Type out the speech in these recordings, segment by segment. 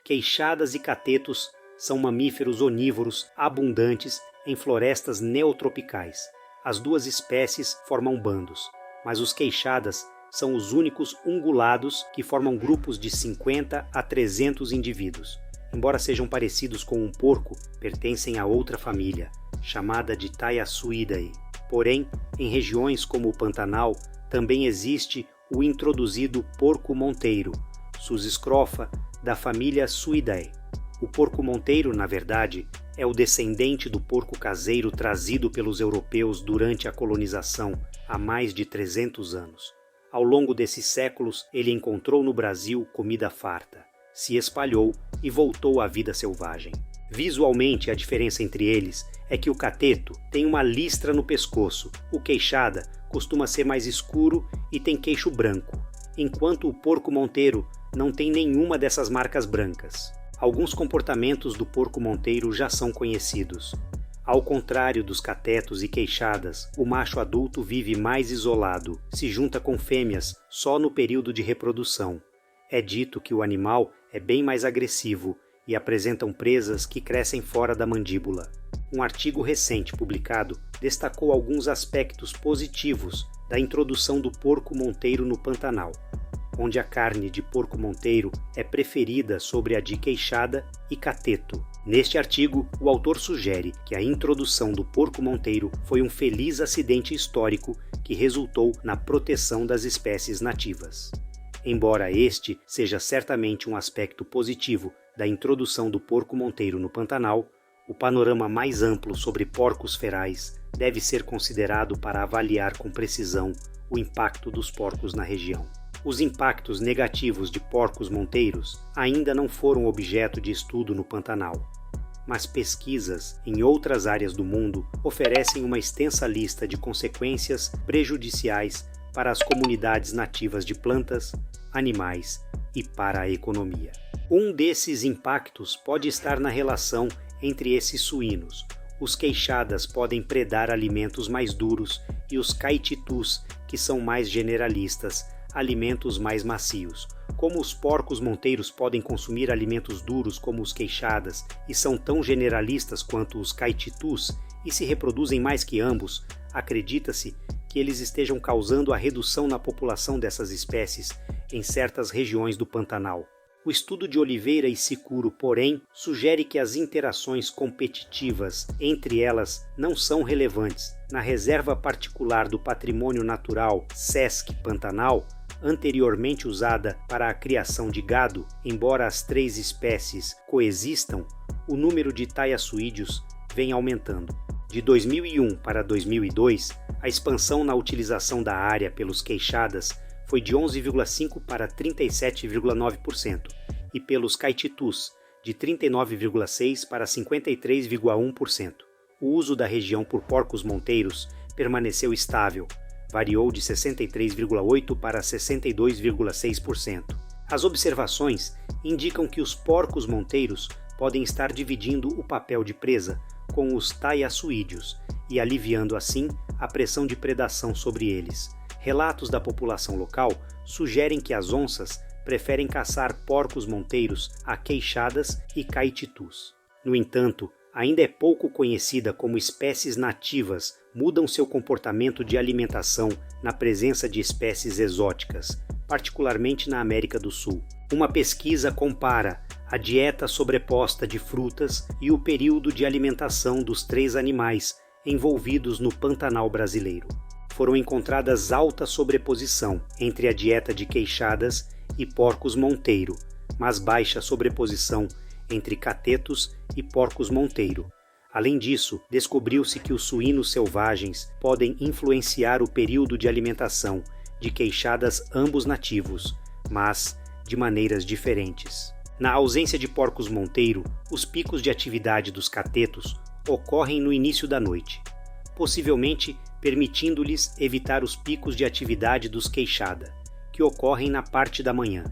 Queixadas e catetos são mamíferos onívoros abundantes em florestas neotropicais. As duas espécies formam bandos, mas os queixadas são os únicos ungulados que formam grupos de 50 a 300 indivíduos. Embora sejam parecidos com um porco, pertencem a outra família, chamada de Tayassuidae. Porém, em regiões como o Pantanal, também existe o introduzido porco-monteiro, Sus scrofa, da família Suidae. O porco-monteiro, na verdade, é o descendente do porco caseiro trazido pelos europeus durante a colonização há mais de 300 anos. Ao longo desses séculos, ele encontrou no Brasil comida farta, se espalhou e voltou à vida selvagem. Visualmente, a diferença entre eles é que o cateto tem uma listra no pescoço, o queixada costuma ser mais escuro e tem queixo branco, enquanto o porco-monteiro não tem nenhuma dessas marcas brancas. Alguns comportamentos do porco-monteiro já são conhecidos. Ao contrário dos catetos e queixadas, o macho adulto vive mais isolado, se junta com fêmeas só no período de reprodução. É dito que o animal é bem mais agressivo e apresentam presas que crescem fora da mandíbula. Um artigo recente publicado destacou alguns aspectos positivos da introdução do porco-monteiro no Pantanal, onde a carne de porco-monteiro é preferida sobre a de queixada e cateto. Neste artigo, o autor sugere que a introdução do porco-monteiro foi um feliz acidente histórico que resultou na proteção das espécies nativas. Embora este seja certamente um aspecto positivo da introdução do porco-monteiro no Pantanal, o panorama mais amplo sobre porcos ferais deve ser considerado para avaliar com precisão o impacto dos porcos na região. Os impactos negativos de porcos-monteiros ainda não foram objeto de estudo no Pantanal, mas pesquisas em outras áreas do mundo oferecem uma extensa lista de consequências prejudiciais para as comunidades nativas de plantas, animais e para a economia. Um desses impactos pode estar na relação entre esses suínos. Os queixadas podem predar alimentos mais duros e os caititus, que são mais generalistas, alimentos mais macios. Como os porcos-monteiros podem consumir alimentos duros como os queixadas e são tão generalistas quanto os caititus e se reproduzem mais que ambos, acredita-se que eles estejam causando a redução na população dessas espécies em certas regiões do Pantanal. O estudo de Oliveira e Sicuro, porém, sugere que as interações competitivas entre elas não são relevantes. Na Reserva Particular do Patrimônio Natural Sesc Pantanal, anteriormente usada para a criação de gado, embora as três espécies coexistam, o número de taiaçuídeos vem aumentando. De 2001 para 2002, a expansão na utilização da área pelos queixadas foi de 11,5% para 37,9% e pelos caititus, de 39,6% para 53,1%. O uso da região por porcos-monteiros permaneceu estável, variou de 63,8% para 62,6%. As observações indicam que os porcos-monteiros podem estar dividindo o papel de presa com os taiaçuídeos e aliviando assim a pressão de predação sobre eles. Relatos da população local sugerem que as onças preferem caçar porcos-monteiros a queixadas e caititus. No entanto, ainda é pouco conhecida como espécies nativas mudam seu comportamento de alimentação na presença de espécies exóticas, particularmente na América do Sul. Uma pesquisa compara a dieta sobreposta de frutas e o período de alimentação dos três animais envolvidos no Pantanal brasileiro. Foram encontradas alta sobreposição entre a dieta de queixadas e porcos-monteiro, mas baixa sobreposição entre catetos e porcos-monteiro. Além disso, descobriu-se que os suínos selvagens podem influenciar o período de alimentação de queixadas ambos nativos, mas de maneiras diferentes. Na ausência de porcos-monteiro, os picos de atividade dos catetos ocorrem no início da noite, possivelmente permitindo-lhes evitar os picos de atividade dos queixada, que ocorrem na parte da manhã.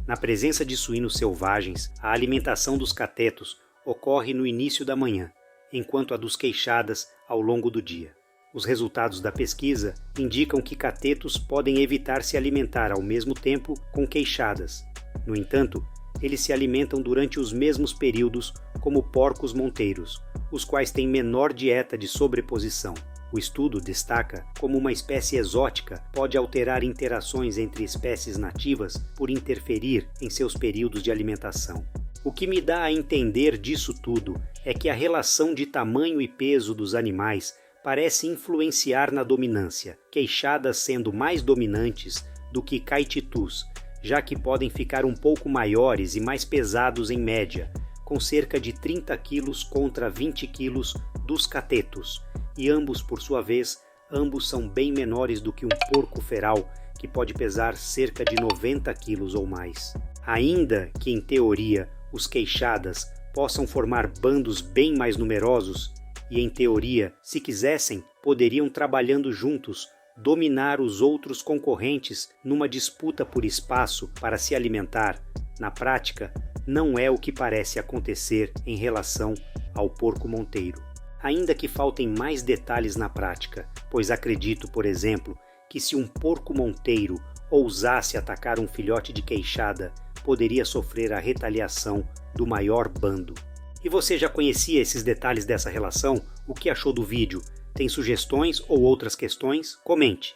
Na presença de suínos selvagens, a alimentação dos catetos ocorre no início da manhã, enquanto a dos queixadas ao longo do dia. Os resultados da pesquisa indicam que catetos podem evitar se alimentar ao mesmo tempo com queixadas. No entanto, eles se alimentam durante os mesmos períodos como porcos monteiros, os quais têm menor dieta de sobreposição. O estudo destaca como uma espécie exótica pode alterar interações entre espécies nativas por interferir em seus períodos de alimentação. O que me dá a entender disso tudo é que a relação de tamanho e peso dos animais parece influenciar na dominância, queixadas sendo mais dominantes do que caititus, já que podem ficar um pouco maiores e mais pesados em média, com cerca de 30 kg contra 20 kg dos catetos, e ambos, por sua vez, são bem menores do que um porco feral, que pode pesar cerca de 90 kg ou mais. Ainda que, em teoria, os queixadas possam formar bandos bem mais numerosos, e em teoria, se quisessem, poderiam, trabalhando juntos, dominar os outros concorrentes numa disputa por espaço para se alimentar, na prática, não é o que parece acontecer em relação ao porco monteiro. Ainda que faltem mais detalhes na prática, pois acredito, por exemplo, que se um porco monteiro ousasse atacar um filhote de queixada, poderia sofrer a retaliação do maior bando. E você já conhecia esses detalhes dessa relação? O que achou do vídeo? Tem sugestões ou outras questões? Comente!